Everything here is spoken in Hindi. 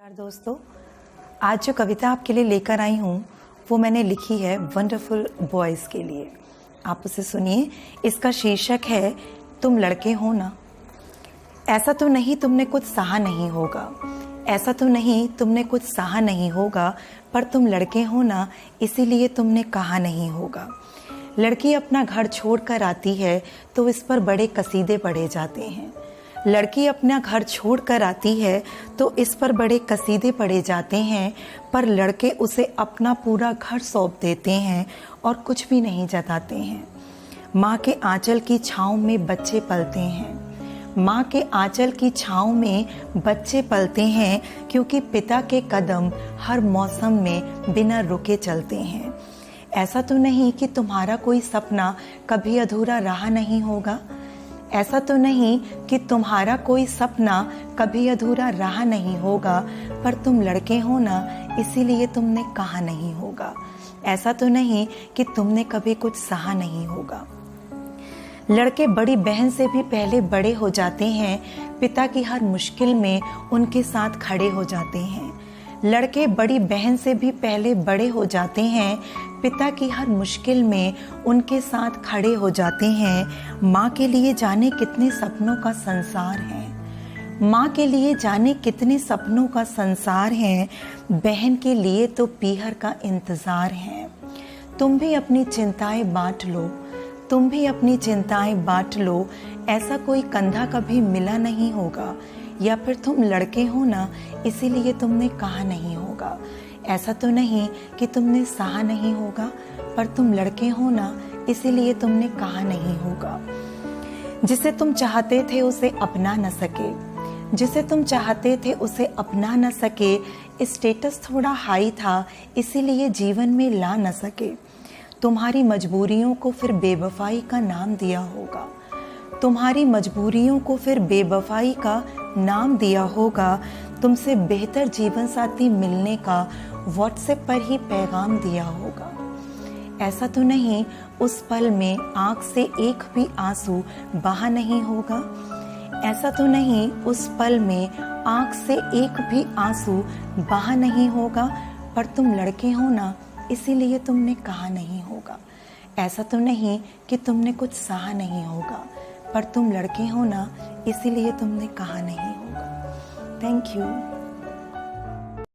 नमस्कार दोस्तों, आज जो कविता आपके लिए लेकर आई हूँ वो मैंने लिखी है वंडरफुल बॉयज़ के लिए। आप उसे सुनिए। इसका शीर्षक है तुम लड़के हो ना। ऐसा तो नहीं तुमने कुछ सहा नहीं होगा, ऐसा तो नहीं तुमने कुछ सहा नहीं होगा, पर तुम लड़के हो ना इसीलिए तुमने कहा नहीं होगा। लड़की अपना घर छोड़ कर आती है तो इस पर बड़े कसीदे पढ़े जाते हैं। लड़की अपना घर छोड़ कर आती है तो इस पर बड़े कसीदे पढ़े जाते हैं, पर लड़के उसे अपना पूरा घर सौंप देते हैं और कुछ भी नहीं जताते हैं। माँ के आंचल की छाँव में बच्चे पलते हैं, माँ के आंचल की छाँव में बच्चे पलते हैं, क्योंकि पिता के कदम हर मौसम में बिना रुके चलते हैं। ऐसा तो नहीं कि तुम्हारा कोई सपना कभी अधूरा रहा नहीं होगा, ऐसा तो नहीं कि तुम्हारा कोई सपना कभी अधूरा रहा नहीं होगा, पर तुम लड़के हो ना इसीलिए तुमने कहा नहीं होगा। ऐसा तो नहीं कि तुमने कभी कुछ सहा नहीं होगा। लड़के बड़ी बहन से भी पहले बड़े हो जाते हैं, पिता की हर मुश्किल में उनके साथ खड़े हो जाते हैं। लड़के बड़ी बहन से भी पहले बड़े हो जाते हैं, पिता की हर मुश्किल में उनके साथ खड़े हो जाते हैं। माँ के लिए जाने कितने सपनों का संसार है, माँ के लिए जाने कितने सपनों का संसार है, बहन के लिए तो पीहर का इंतज़ार है। तुम भी अपनी चिंताएं बांट लो, तुम भी अपनी चिंताएं बांट लो, ऐसा कोई कंधा कभी मिला नहीं होगा। या फिर तुम लड़के हो ना इसीलिए तुमने कहा नहीं होगा। ऐसा तो नहीं कि तुमने सहा नहीं होगा, पर तुम लड़के हो ना इसीलिए तुमने कहा नहीं होगा। जिसे तुम चाहते थे उसे अपना न सके, जिसे तुम चाहते थे उसे अपना न सके, स्टेटस थोड़ा हाई था इसीलिए जीवन में ला न सके। तुम्हारी मजबूरियों को फिर बेवफाई का नाम दिया होगा, तुम्हारी मजबूरियों को फिर बेवफाई का नाम दिया होगा। तुमसे बेहतर जीवन साथी मिलने का व्हाट्सएप पर ही पैगाम दिया होगा। ऐसा तो नहीं उस पल में आँख से एक भी आंसू बहा नहीं होगा, ऐसा तो नहीं उस पल में आँख से एक भी आंसू बहा नहीं होगा, पर तुम लड़के हो ना इसीलिए तुमने कहा नहीं होगा। ऐसा तो नहीं कि तुमने कुछ सहा नहीं होगा, पर तुम लड़के हो ना इसीलिए तुमने कहा नहीं होगा। Thank you.